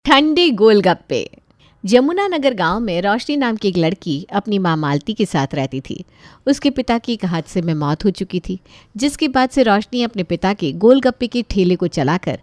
ठंडे गोलगप्पे। यमुनानगर गांव में रोशनी नाम की एक लड़की अपनी मां मालती के साथ रहती थी। उसके पिता की एक हादसे में मौत हो चुकी थी, जिसके बाद से रोशनी अपने पिता के गोलगप्पे के ठेले को चलाकर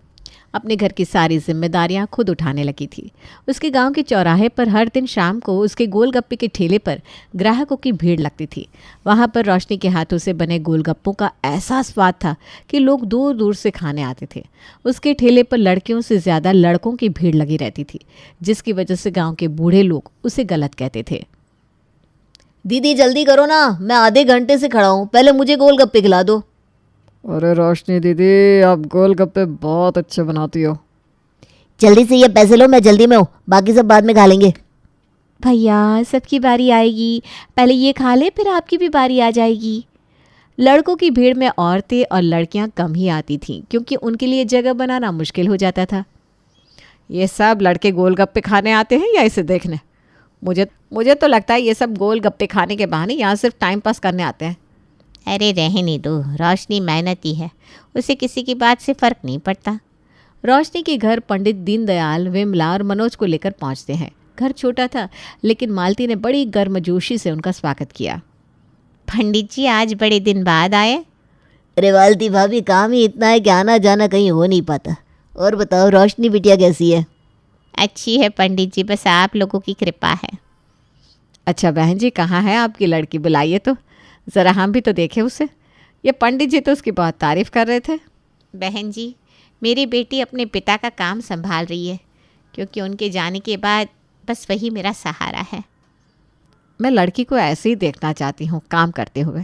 अपने घर की सारी जिम्मेदारियां खुद उठाने लगी थी। उसके गांव के चौराहे पर हर दिन शाम को उसके गोलगप्पे के ठेले पर ग्राहकों की भीड़ लगती थी। वहां पर रोशनी के हाथों से बने गोलगप्पों का ऐसा स्वाद था कि लोग दूर दूर से खाने आते थे। उसके ठेले पर लड़कियों से ज़्यादा लड़कों की भीड़ लगी रहती थी, जिसकी वजह से गाँव के बूढ़े लोग उसे गलत कहते थे। दीदी जल्दी करो ना, मैं आधे घंटे से खड़ा हूँ, पहले मुझे गोलगप्पे खिला दो। अरे रोशनी दीदी, आप गोलगप्पे बहुत अच्छे बनाती हो। जल्दी से ये पैसे लो, मैं जल्दी में हूँ, बाकी सब बाद में खा लेंगे। भैया सबकी बारी आएगी, पहले ये खा ले फिर आपकी भी बारी आ जाएगी। लड़कों की भीड़ में औरतें और लड़कियां कम ही आती थीं, क्योंकि उनके लिए जगह बनाना मुश्किल हो जाता था। ये सब लड़के गोलगप्पे खाने आते हैं या इसे देखने? मुझे तो लगता है ये सब गोलगप्पे खाने के बहाने यहाँ सिर्फ टाइम पास करने आते हैं। अरे रहने दो, रोशनी मेहनती है, उसे किसी की बात से फ़र्क नहीं पड़ता। रोशनी के घर पंडित दीनदयाल, विमला और मनोज को लेकर पहुंचते हैं। घर छोटा था, लेकिन मालती ने बड़ी गर्मजोशी से उनका स्वागत किया। पंडित जी आज बड़े दिन बाद आए। अरे वालती भाभी, काम ही इतना है कि आना जाना कहीं हो नहीं पाता। और बताओ रोशनी बिटिया कैसी है? अच्छी है पंडित जी, बस आप लोगों की कृपा है। अच्छा बहन जी, कहाँ है आपकी लड़की? बुलाइए तो ज़रा, हम भी तो देखें उसे। ये पंडित जी तो उसकी बहुत तारीफ़ कर रहे थे। बहन जी, मेरी बेटी अपने पिता का काम संभाल रही है, क्योंकि उनके जाने के बाद बस वही मेरा सहारा है। मैं लड़की को ऐसे ही देखना चाहती हूँ काम करते हुए।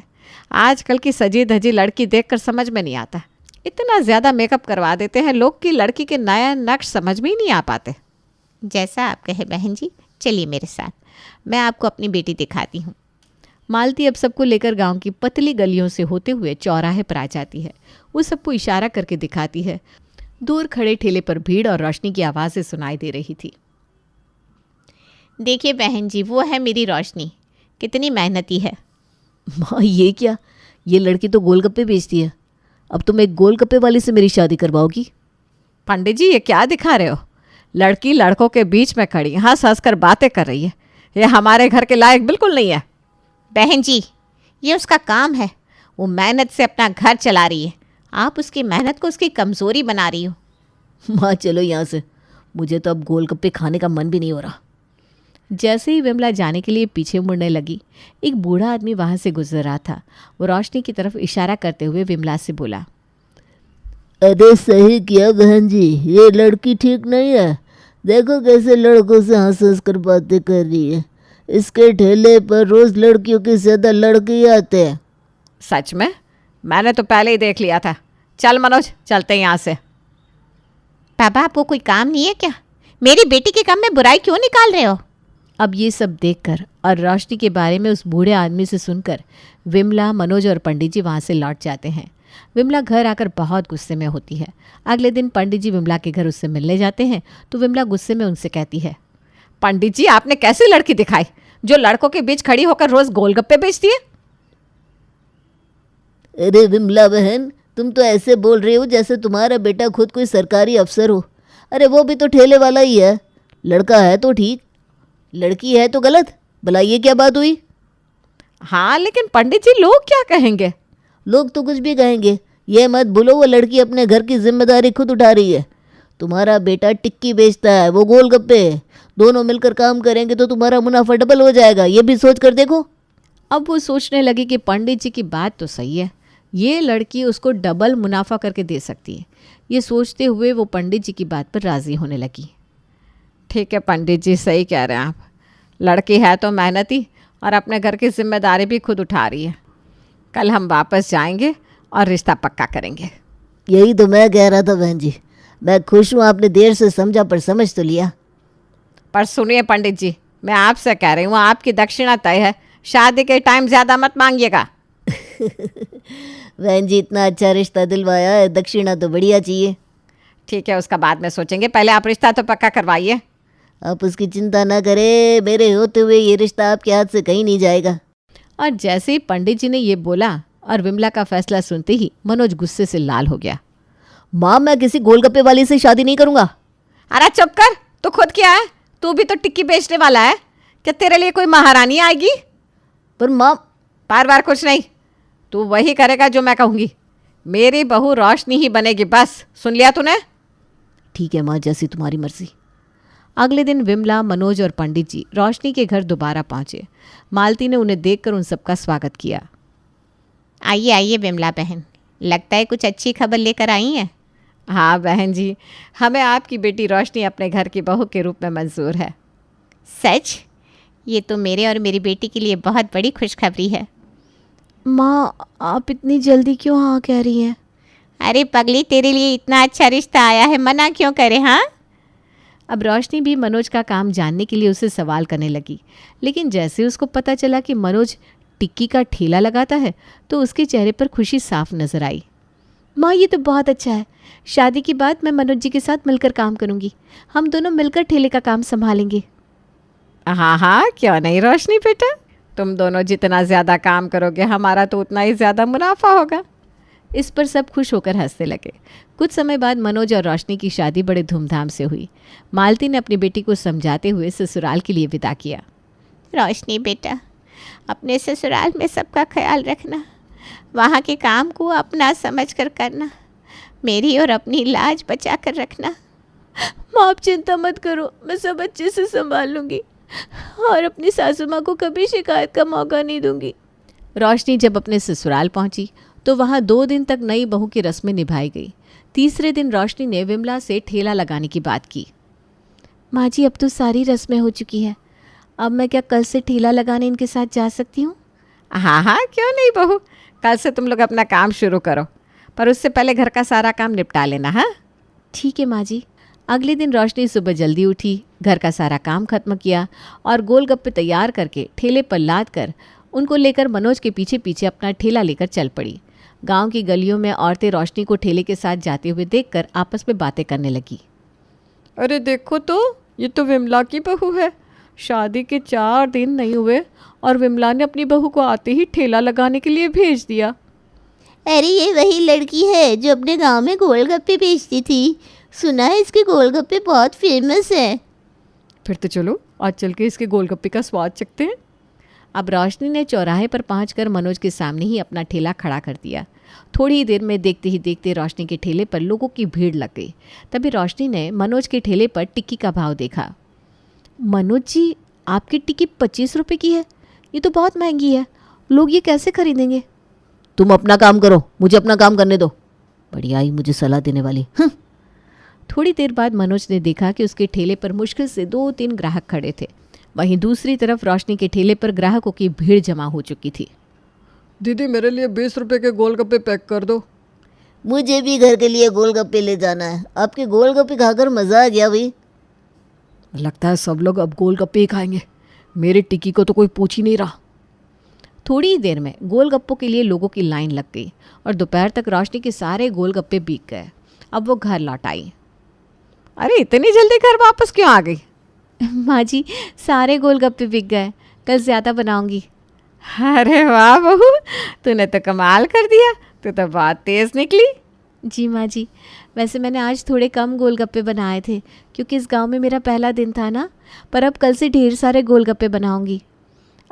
आजकल की सजी धजी लड़की देखकर समझ में नहीं आता। इतना ज़्यादा मेकअप करवा देते हैं लोग कि लड़की के नया नक्श समझ में ही नहीं आ पाते। जैसा आप कहे बहन जी, चलिए मेरे साथ, मैं आपको अपनी बेटी दिखाती हूँ। मालती अब सबको लेकर गांव की पतली गलियों से होते हुए चौराहे पर आ जाती है। वो सबको इशारा करके दिखाती है। दूर खड़े ठेले पर भीड़ और रोशनी की आवाज़ें सुनाई दे रही थी। देखिए बहन जी, वो है मेरी रोशनी, कितनी मेहनती है। माँ ये क्या, ये लड़की तो गोलगप्पे बेचती है। अब तुम एक गोलगप्पे वाली से मेरी शादी करवाओगी? पंडित जी ये क्या दिखा रहे हो? लड़की लड़कों के बीच में खड़ी हंस हंस कर बातें कर रही है। ये हमारे घर के लायक बिल्कुल नहीं है। बहन जी, ये उसका काम है, वो मेहनत से अपना घर चला रही है। आप उसकी मेहनत को उसकी कमज़ोरी बना रही हो। माँ चलो यहाँ से, मुझे तो अब गोलगप्पे खाने का मन भी नहीं हो रहा। जैसे ही विमला जाने के लिए पीछे मुड़ने लगी, एक बूढ़ा आदमी वहां से गुजर रहा था। वो रोशनी की तरफ इशारा करते हुए विमला से बोला, अरे सही किया बहन जी, ये लड़की ठीक नहीं है। देखो कैसे लड़कों से हंस हंस कर बातें कर रही है। इसके ठेले पर रोज लड़कियों के ज़्यादा लड़के ही आते हैं। सच में? मैंने तो पहले ही देख लिया था। चल मनोज, चलते हैं यहाँ से। पापा आपको कोई काम नहीं है क्या? मेरी बेटी के काम में बुराई क्यों निकाल रहे हो? अब ये सब देखकर और रोशनी के बारे में उस बूढ़े आदमी से सुनकर विमला, मनोज और पंडित जी वहाँ से लौट जाते हैं। विमला घर आकर बहुत गुस्से में होती है। अगले दिन पंडित जी विमला के घर उससे मिलने जाते हैं तो विमला गुस्से में उनसे कहती है, पंडित जी आपने कैसी लड़की दिखाई जो लड़कों के बीच खड़ी होकर रोज गोलगप्पे बेचती है? अरे विमला बहन, तुम तो ऐसे बोल रही हो जैसे तुम्हारा बेटा खुद कोई सरकारी अफसर हो। अरे वो भी तो ठेले वाला ही है। लड़का है तो ठीक, लड़की है तो गलत। भला ये क्या बात हुई? हाँ लेकिन पंडित जी लोग क्या कहेंगे? लोग तो कुछ भी कहेंगे, ये मत भूलो वो लड़की अपने घर की जिम्मेदारी खुद उठा रही है। तुम्हारा बेटा टिक्की बेचता है, वो गोलगप्पे। दोनों मिलकर काम करेंगे तो तुम्हारा मुनाफा डबल हो जाएगा, ये भी सोच कर देखो। अब वो सोचने लगी कि पंडित जी की बात तो सही है, ये लड़की उसको डबल मुनाफा करके दे सकती है। ये सोचते हुए वो पंडित जी की बात पर राज़ी होने लगी। ठीक है पंडित जी, सही कह रहे हैं आप। लड़की है तो मेहनती और अपने घर की जिम्मेदारी भी खुद उठा रही है। कल हम वापस जाएंगे और रिश्ता पक्का करेंगे। यही तो मैं कह रहा था बहन जी। मैं खुश हूँ आपने देर से समझा, पर समझ तो लिया। पर सुनिए पंडित जी, मैं आपसे कह रही हूँ आपकी दक्षिणा तय है। शादी के टाइम ज़्यादा मत मांगिएगा। बहन जी इतना अच्छा रिश्ता दिलवाया है, दक्षिणा तो बढ़िया चाहिए। ठीक है, उसका बाद में सोचेंगे, पहले आप रिश्ता तो पक्का करवाइए। आप उसकी चिंता ना करें, मेरे होते हुए ये रिश्ता आपके हाथ से कहीं नहीं जाएगा। और जैसे ही पंडित जी ने ये बोला और विमला का फैसला सुनते ही मनोज गुस्से से लाल हो गया। माँ मैं किसी गोलगप्पे वाली से शादी नहीं करूँगा। अरे चुप कर, तो खुद क्या है, तू भी तो टिक्की बेचने वाला है। क्या तेरे लिए कोई महारानी आएगी? पर माँ, बार बार कुछ नहीं, तू वही करेगा जो मैं कहूँगी। मेरी बहू रोशनी ही बनेगी, बस। सुन लिया तूने? ठीक है माँ, जैसी तुम्हारी मर्जी। अगले दिन विमला, मनोज और पंडित जी रोशनी के घर दोबारा पहुंचे। मालती ने उन्हें देखकर उन सबका स्वागत किया। आइए आइए विमला बहन, लगता है कुछ अच्छी खबर लेकर आई हैं। हाँ बहन जी, हमें आपकी बेटी रोशनी अपने घर की बहू के रूप में मंजूर है। सच? ये तो मेरे और मेरी बेटी के लिए बहुत बड़ी खुशखबरी है। माँ, आप इतनी जल्दी क्यों हाँ कह रही हैं? अरे पगली, तेरे लिए इतना अच्छा रिश्ता आया है, मना क्यों करे? हाँ, अब रोशनी भी मनोज का काम जानने के लिए उससे सवाल करने लगी, लेकिन जैसे उसको पता चला कि मनोज टिक्की का ठेला लगाता है तो उसके चेहरे पर खुशी साफ नजर आई। माँ, ये तो बहुत अच्छा है। शादी के बाद मैं मनोज जी के साथ मिलकर काम करूँगी। हम दोनों मिलकर ठेले का काम संभालेंगे। हाँ हाँ, क्यों नहीं रोशनी बेटा, तुम दोनों जितना ज़्यादा काम करोगे हमारा तो उतना ही ज़्यादा मुनाफा होगा। इस पर सब खुश होकर हंसने लगे। कुछ समय बाद मनोज और रोशनी की शादी बड़े धूमधाम से हुई। मालती ने अपनी बेटी को समझाते हुए ससुराल के लिए विदा किया। रोशनी बेटा, अपने ससुराल में सबका ख्याल रखना, वहाँ के काम को अपना समझ कर करना, मेरी और अपनी लाज बचा कर रखना। माँ, आप चिंता मत करो, मैं सब अच्छे से संभाल लूँगी और अपनी सासू माँ को कभी शिकायत का मौका नहीं दूंगी। रोशनी जब अपने ससुराल पहुंची तो वहां 2 दिन तक नई बहू की रस्में निभाई गई। तीसरे दिन रोशनी ने विमला से ठेला लगाने की बात की। माँ जी, अब तो सारी रस्में हो चुकी है। अब मैं क्या कल से ठेला लगाने इनके साथ जा सकती हूँ? हाँ हाँ, क्यों नहीं बहू, कल से तुम लोग अपना काम शुरू करो, पर उससे पहले घर का सारा काम निपटा लेना। हाँ ठीक है माँ जी। अगले दिन रोशनी सुबह जल्दी उठी, घर का सारा काम खत्म किया और गोलगप्पे तैयार करके ठेले पर लाद कर उनको लेकर मनोज के पीछे पीछे अपना ठेला लेकर चल पड़ी। गांव की गलियों में औरतें रोशनी को ठेले के साथ जाते हुए देखकर आपस में बातें करने लगी। अरे देखो तो, ये तो विमला की बहू है। शादी के 4 दिन नहीं हुए और विमला ने अपनी बहू को आते ही ठेला लगाने के लिए भेज दिया। अरे ये वही लड़की है जो अपने गांव में गोलगप्पे बेचती थी। सुना है इसके गोलगप्पे बहुत फेमस है। फिर तो चलो आज चल के इसके गोलगप्पे का स्वाद चखते हैं। अब रोशनी ने चौराहे पर पहुंचकर मनोज के सामने ही अपना ठेला खड़ा कर दिया। थोड़ी ही देर में देखते ही देखते रोशनी के ठेले पर लोगों की भीड़ लग गई। तभी रोशनी ने मनोज के ठेले पर टिक्की का भाव देखा। मनोज जी, आपकी टिक्की 25 रुपये की है। ये तो बहुत महंगी है, लोग ये कैसे खरीदेंगे? तुम अपना काम करो, मुझे अपना काम करने दो। बढ़िया ही मुझे सलाह देने वाली। थोड़ी देर बाद मनोज ने देखा कि उसके ठेले पर मुश्किल से 2-3 ग्राहक खड़े थे। वहीं दूसरी तरफ रोशनी के ठेले पर ग्राहकों की भीड़ जमा हो चुकी थी। दीदी, मेरे लिए 20 रुपये के गोलगप्पे पैक कर दो। मुझे भी घर के लिए गोलगप्पे ले जाना है। आपके गोलगप्पे खाकर मज़ा आ गया भाई। लगता है सब लोग अब गोलगप्पे ही खाएंगे। मेरी टिक्की को तो कोई पूछ ही नहीं रहा। थोड़ी ही देर में गोलगप्पों के लिए लोगों की लाइन लग गई और दोपहर तक रोशनी के सारे गोलगप्पे बिक गए। अब वो घर लौट आई। अरे इतनी जल्दी घर वापस क्यों आ गई? माँ जी, सारे गोलगप्पे बिक गए, कल ज़्यादा बनाऊंगी। अरे वाह बहू, तूने तो कमाल कर दिया, तू तो बहुत तेज़ निकली। जी माँ जी, वैसे मैंने आज थोड़े कम गोलगप्पे बनाए थे क्योंकि इस गांव में मेरा पहला दिन था ना, पर अब कल से ढेर सारे गोलगप्पे बनाऊंगी।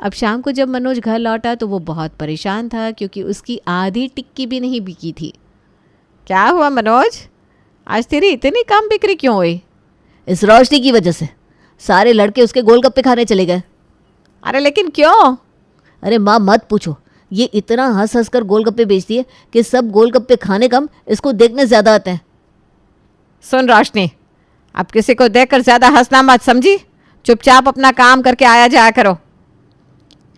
अब शाम को जब मनोज घर लौटा तो वो बहुत परेशान था क्योंकि उसकी आधी टिक्की भी नहीं बिकी थी। क्या हुआ मनोज, आज तेरी इतनी कम बिक्री क्यों हुई? इस रोशनी की वजह से सारे लड़के उसके गोलगप्पे खाने चले गए। अरे लेकिन क्यों? अरे माँ मत पूछो, ये इतना हंस हंस कर गोलगप्पे बेचती है कि सब गोलगप्पे खाने कम इसको देखने ज़्यादा आते हैं। सुन रोशनी, अब किसी को देखकर ज़्यादा हंसना मत, समझी? चुपचाप अपना काम करके आया जाया करो।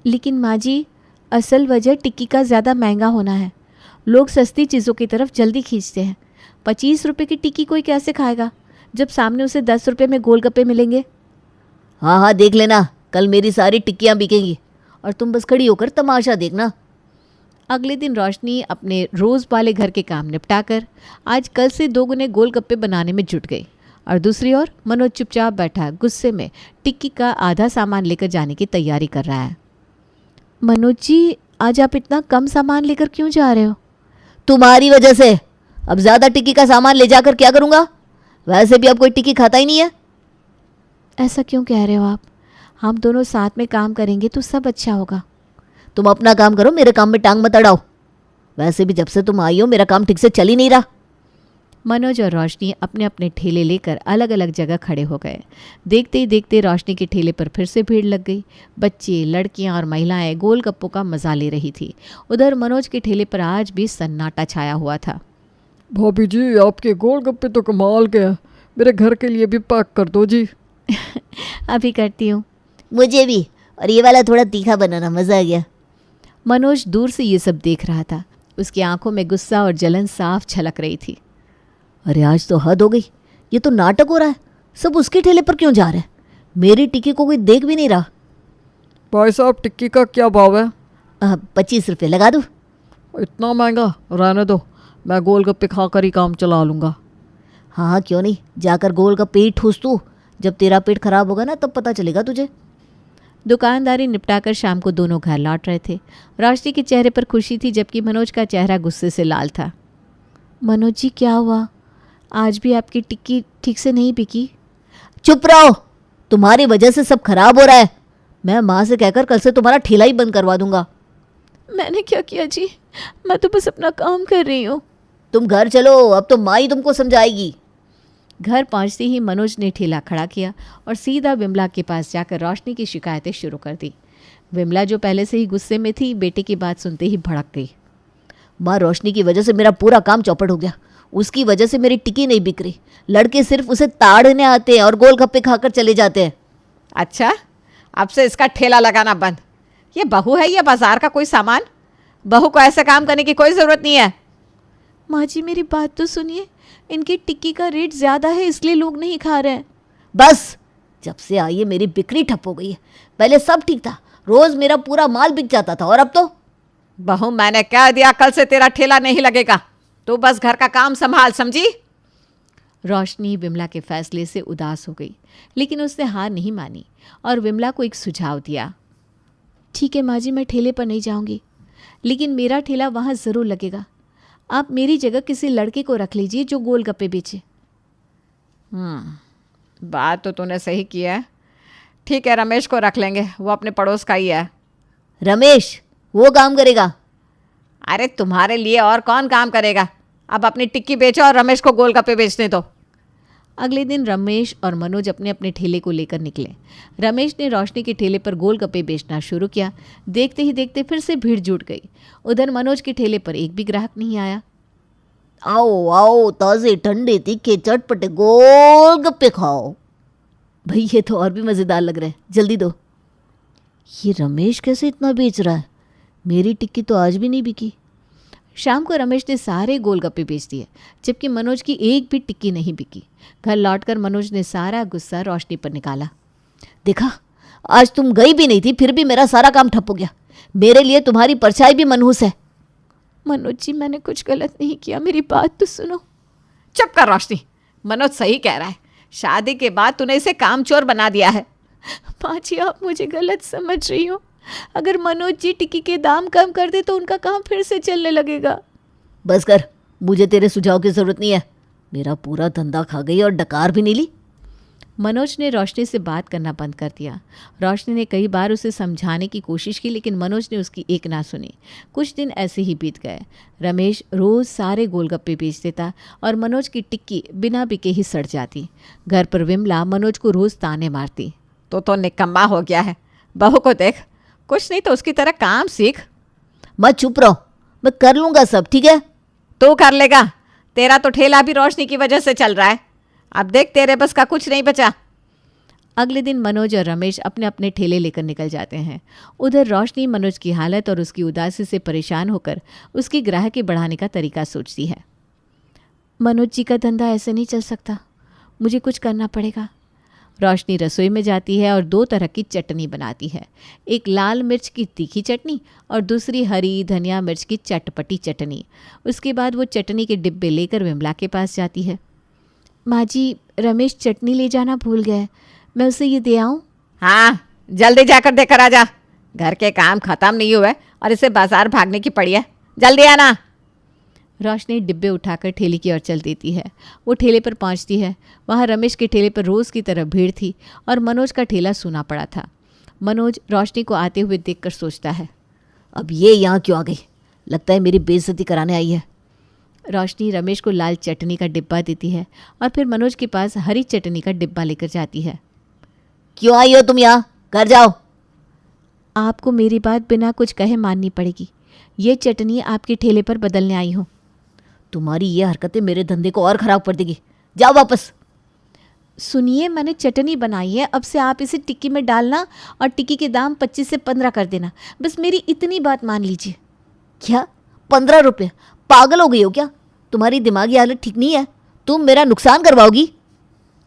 लेकिन माँ जी, असल वजह टिक्की का ज़्यादा महंगा होना है। लोग सस्ती चीज़ों की तरफ जल्दी खींचते हैं। 25 रुपये की टिक्की कोई कैसे खाएगा जब सामने उसे 10 रुपये में गोलगप्पे मिलेंगे? हाँ हाँ, देख लेना, कल मेरी सारी टिक्कियाँ बिकेंगी और तुम बस खड़ी होकर तमाशा देखना। अगले दिन रोशनी अपने रोज़ वाले घर के काम निपटाकर आज कल से 2 गुने गोलगप्पे बनाने में जुट गई और दूसरी ओर मनोज चुपचाप बैठा गुस्से में टिक्की का आधा सामान लेकर जाने की तैयारी कर रहा है। मनोज जी, आज आप इतना कम सामान लेकर क्यों जा रहे हो? तुम्हारी वजह से। अब ज़्यादा टिक्की का सामान ले जाकर क्या करूँगा? वैसे भी अब कोई टिक्की खाता ही नहीं है। ऐसा क्यों कह रहे हो आप? हम दोनों साथ में काम करेंगे तो सब अच्छा होगा। तुम अपना काम करो, मेरे काम में टांग मत अड़ाओ। वैसे भी जब से तुम आई हो मेरा काम ठीक से चल ही नहीं रहा। मनोज और रोशनी अपने अपने ठेले लेकर अलग अलग जगह खड़े हो गए। देखते ही देखते रोशनी के ठेले पर फिर से भीड़ लग गई। बच्चे, लड़कियां और महिलाएं गोलगप्पों का मजा ले रही थी। उधर मनोज के ठेले पर आज भी सन्नाटा छाया हुआ था। भाभी जी, आपके गोलगप्पे तो कमाल के हैं। मेरे घर के लिए भी पैक कर दो जी। अभी करती हूँ। मुझे भी, और ये वाला थोड़ा तीखा बनाना, मज़ा आ गया। मनोज दूर से ये सब देख रहा था। उसकी आंखों में गुस्सा और जलन साफ झलक रही थी। अरे आज तो हद हो गई, ये तो नाटक हो रहा है। सब उसके ठेले पर क्यों जा रहे हैं? मेरी टिक्की को कोई देख भी नहीं रहा। भाई साहब, टिक्की का क्या भाव है? 25 रुपये लगा दूँ? इतना महंगा? रहने दो, मैं गोलगप्पे खाकर ही काम चला लूँगा। हाँ क्यों नहीं, जाकर गोलगप्पे ही ठूस तू। जब तेरा पेट खराब होगा ना तब पता चलेगा तुझे। दुकानदारी निपटाकर शाम को दोनों घर लौट रहे थे। रोशनी के चेहरे पर खुशी थी, जबकि मनोज का चेहरा गुस्से से लाल था। मनोज जी, क्या हुआ? आज भी आपकी टिक्की ठीक से नहीं बिकी? चुप रहो, तुम्हारी वजह से सब खराब हो रहा है। मैं माँ से कहकर कल से तुम्हारा ठेला ही बंद करवा दूंगा। मैंने क्या किया जी? मैं तो बस अपना काम कर रही हूँ। तुम घर चलो, अब तो माँ ही तुमको समझाएगी। घर पहुंचते ही मनोज ने ठेला खड़ा किया और सीधा विमला के पास जाकर रोशनी की शिकायतें शुरू कर दी। विमला, जो पहले से ही गुस्से में थी, बेटे की बात सुनते ही भड़क गई। माँ, रोशनी की वजह से मेरा पूरा काम चौपट हो गया। उसकी वजह से मेरी टिक्की नहीं बिक रही। लड़के सिर्फ उसे ताड़ने आते हैं और गोलगप्पे खाकर चले जाते हैं। अच्छा, अब से इसका ठेला लगाना बंद। ये बहू है या बाजार का कोई सामान? बहू को ऐसे काम करने की कोई ज़रूरत नहीं है। माँ जी, मेरी बात तो सुनिए। इनकी टिक्की का रेट ज़्यादा है, इसलिए लोग नहीं खा रहे हैं। बस, जब से आई है मेरी बिक्री ठप हो गई है। पहले सब ठीक था, रोज मेरा पूरा माल बिक जाता था, और अब तो। बहू, मैंने कह दिया कल से तेरा ठेला नहीं लगेगा। तू बस घर का काम संभाल, समझी? रोशनी विमला के फैसले से उदास हो गई, लेकिन उसने हार नहीं मानी और विमला को एक सुझाव दिया। ठीक है माँ जी, मैं ठेले पर नहीं जाऊंगी, लेकिन मेरा ठेला वहाँ ज़रूर लगेगा। आप मेरी जगह किसी लड़के को रख लीजिए जो गोलगप्पे बेचे। बात तो तूने सही की है। ठीक है, रमेश को रख लेंगे, वो अपने पड़ोस का ही है। रमेश वो काम करेगा? अरे तुम्हारे लिए और कौन काम करेगा? अब अपनी टिक्की बेचो और रमेश को गोलगप्पे बेचने दो। अगले दिन रमेश और मनोज अपने अपने ठेले को लेकर निकले। रमेश ने रोशनी के ठेले पर गोलगप्पे बेचना शुरू किया। देखते ही देखते फिर से भीड़ जुट गई। उधर मनोज के ठेले पर एक भी ग्राहक नहीं आया। आओ आओ, ताज़े ठंडे तीखे चटपटे गोलगप्पे खाओ। भाई ये तो और भी मज़ेदार लग रहा है, जल्दी दो। ये रमेश कैसे इतना बेच रहा है? मेरी टिक्की तो आज भी नहीं बिकी। शाम को रमेश ने सारे गोलगप्पे बेच दिए, जबकि मनोज की एक भी टिक्की नहीं बिकी। घर लौटकर मनोज ने सारा गुस्सा रोशनी पर निकाला। देखा, आज तुम गई भी नहीं थी, फिर भी मेरा सारा काम ठप हो गया। मेरे लिए तुम्हारी परछाई भी मनहूस है। मनोज जी, मैंने कुछ गलत नहीं किया, मेरी बात तो सुनो। चुप कर रोशनी, मनोज सही कह रहा है। शादी के बाद तूने इसे कामचोर बना दिया है। माँ जी, आप मुझे गलत समझ रही हो। अगर मनोज जी टिक्की के दाम कम कर दे तो उनका काम फिर से चलने लगेगा। बस कर, मुझे तेरे सुझाव की ज़रूरत नहीं है। मेरा पूरा धंधा खा गई और डकार भी नहीं ली। मनोज ने रोशनी से बात करना बंद कर दिया। रोशनी ने कई बार उसे समझाने की कोशिश की, लेकिन मनोज ने उसकी एक ना सुनी। कुछ दिन ऐसे ही बीत गए। रमेश रोज़ सारे गोलगप्पे बेच देता और मनोज की टिक्की बिना बिके ही सड़ जाती। घर पर विमला मनोज को रोज़ ताने मारती। तो निकम्मा हो गया है। बहू को देख, कुछ नहीं तो उसकी तरह काम सीख। मत चुप रहो, मैं कर लूँगा सब, ठीक है? तू कर लेगा, तेरा तो ठेला भी रोशनी की वजह से चल रहा है। अब देख, तेरे बस का कुछ नहीं बचा। अगले दिन मनोज और रमेश अपने अपने ठेले लेकर निकल जाते हैं। उधर रोशनी मनोज की हालत और उसकी उदासी से परेशान होकर उसकी ग्राहकी बढ़ाने का तरीका सोचती है। मनोज जी का धंधा ऐसे नहीं चल सकता, मुझे कुछ करना पड़ेगा। रोशनी रसोई में जाती है और 2 तरह की चटनी बनाती है। एक लाल मिर्च की तीखी चटनी और दूसरी हरी धनिया मिर्च की चटपटी चटनी। उसके बाद वो चटनी के डिब्बे लेकर विमला के पास जाती है। माँ जी, रमेश चटनी ले जाना भूल गया है, मैं उसे ये दे आऊँ? हाँ, जल्दी जाकर देकर आ जा। घर के काम खत्म नहीं हुए और इसे बाजार भागने की पड़ी है। जल्दी आना। रोशनी डिब्बे उठाकर ठेले की ओर चल देती है। वो ठेले पर पहुंचती है। वहाँ रमेश के ठेले पर रोज़ की तरह भीड़ थी और मनोज का ठेला सूना पड़ा था। मनोज रोशनी को आते हुए देखकर सोचता है, अब ये यहाँ क्यों आ गई? लगता है मेरी बेइज्जती कराने आई है। रोशनी रमेश को लाल चटनी का डिब्बा देती है और फिर मनोज के पास हरी चटनी का डिब्बा लेकर जाती है। क्यों आई हो तुम यहाँ? घर जाओ। आपको मेरी बात बिना कुछ कहे माननी पड़ेगी। ये चटनी आपके ठेले पर बदलने आई हूँ। तुम्हारी ये हरकतें मेरे धंधे को और ख़राब कर देगी। जाओ वापस। सुनिए, मैंने चटनी बनाई है, अब से आप इसे टिक्की में डालना और टिक्की के दाम 25 से 15 कर देना। बस मेरी इतनी बात मान लीजिए। क्या 15 रुपये? पागल हो गई हो क्या? तुम्हारी दिमागी हालत ठीक नहीं है। तुम मेरा नुकसान करवाओगी।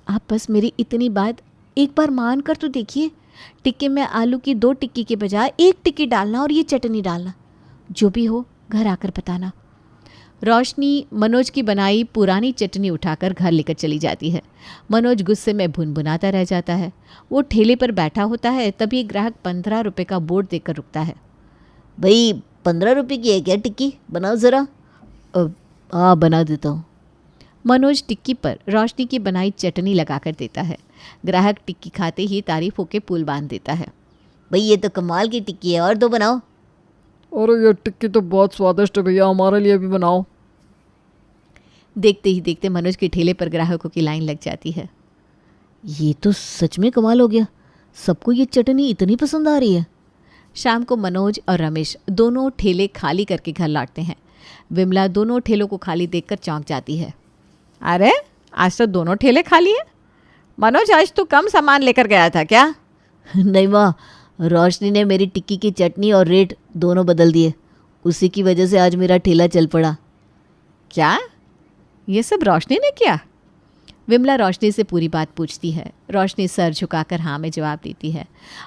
आप बस मेरी इतनी बात एक बार मान कर तो देखिए। टिक्की में आलू की 2 टिक्की के बजाय 1 टिक्की डालना और ये चटनी डालना। जो भी हो घर आकर बताना। रोशनी मनोज की बनाई पुरानी चटनी उठाकर घर लेकर चली जाती है। मनोज गुस्से में भुनभुनाता रह जाता है। वो ठेले पर बैठा होता है, तभी ग्राहक 15 रुपये का बोर्ड देकर रुकता है। भाई 15 रुपये की है क्या टिक्की? बनाओ ज़रा। हाँ बना देता हूँ। मनोज टिक्की पर रोशनी की बनाई चटनी लगाकर देता है। ग्राहक टिक्की खाते ही तारीफ होकर पुल बांध देता है। भाई ये तो कमाल की टिक्की है, और दो बनाओ। अरे ये टिक्की तो बहुत स्वादिष्ट है भैया, हमारे लिए भी बनाओ। देखते ही देखते मनोज के ठेले पर ग्राहकों की लाइन लग जाती है। ये तो सच में कमाल हो गया। सबको ये चटनी इतनी पसंद आ रही है। शाम को मनोज और रमेश दोनों ठेले खाली करके घर लौटते हैं। विमला दोनों ठेलों को खाली देखकर चौंक जाती है। अरे आज तो दोनों ठेले खाली हैं। मनोज आज तू कम सामान लेकर गया था क्या? नहीं माँ, रोशनी ने मेरी टिक्की की चटनी और रेट दोनों बदल दिए। उसी की वजह से आज मेरा ठेला चल पड़ा। क्या ये सब रोशनी ने किया? विमला रोशनी से पूरी बात पूछती है। रोशनी सर झुकाकर हाँ में जवाब देती है।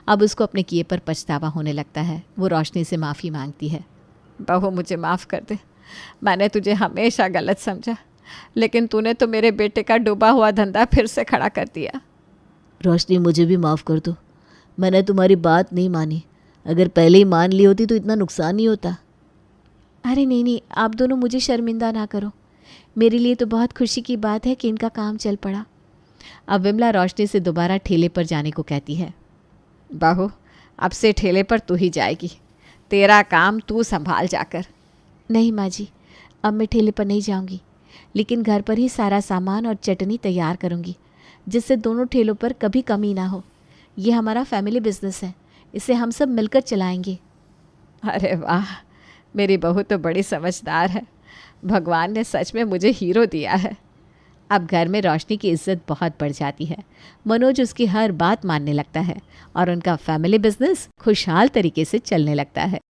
अब उसको अपने किए पर पछतावा होने लगता है। वो रोशनी से माफ़ी मांगती है। बहू मुझे माफ़ कर दे, मैंने तुझे हमेशा गलत समझा, लेकिन तूने तो मेरे बेटे का डूबा हुआ धंधा फिर से खड़ा कर दिया। रोशनी मुझे भी माफ़ कर दो, मैंने तुम्हारी बात नहीं मानी। अगर पहले ही मान ली होती तो इतना नुकसान नहीं होता। अरे नहीं, आप दोनों मुझे शर्मिंदा ना करो। मेरे लिए तो बहुत खुशी की बात है कि इनका काम चल पड़ा। अब विमला रोशनी से दोबारा ठेले पर जाने को कहती है। बहू अब से ठेले पर तू ही जाएगी, तेरा काम तू संभाल जाकर। नहीं माँ जी, अब मैं ठेले पर नहीं जाऊंगी, लेकिन घर पर ही सारा सामान और चटनी तैयार करूंगी, जिससे दोनों ठेलों पर कभी कमी ना हो। ये हमारा फैमिली बिजनेस है, इसे हम सब मिलकर चलाएंगे। अरे वाह, मेरी बहू तो बड़ी समझदार है। भगवान ने सच में मुझे हीरो दिया है। अब घर में रोशनी की इज्जत बहुत बढ़ जाती है। मनोज उसकी हर बात मानने लगता है और उनका फैमिली बिजनेस खुशहाल तरीके से चलने लगता है।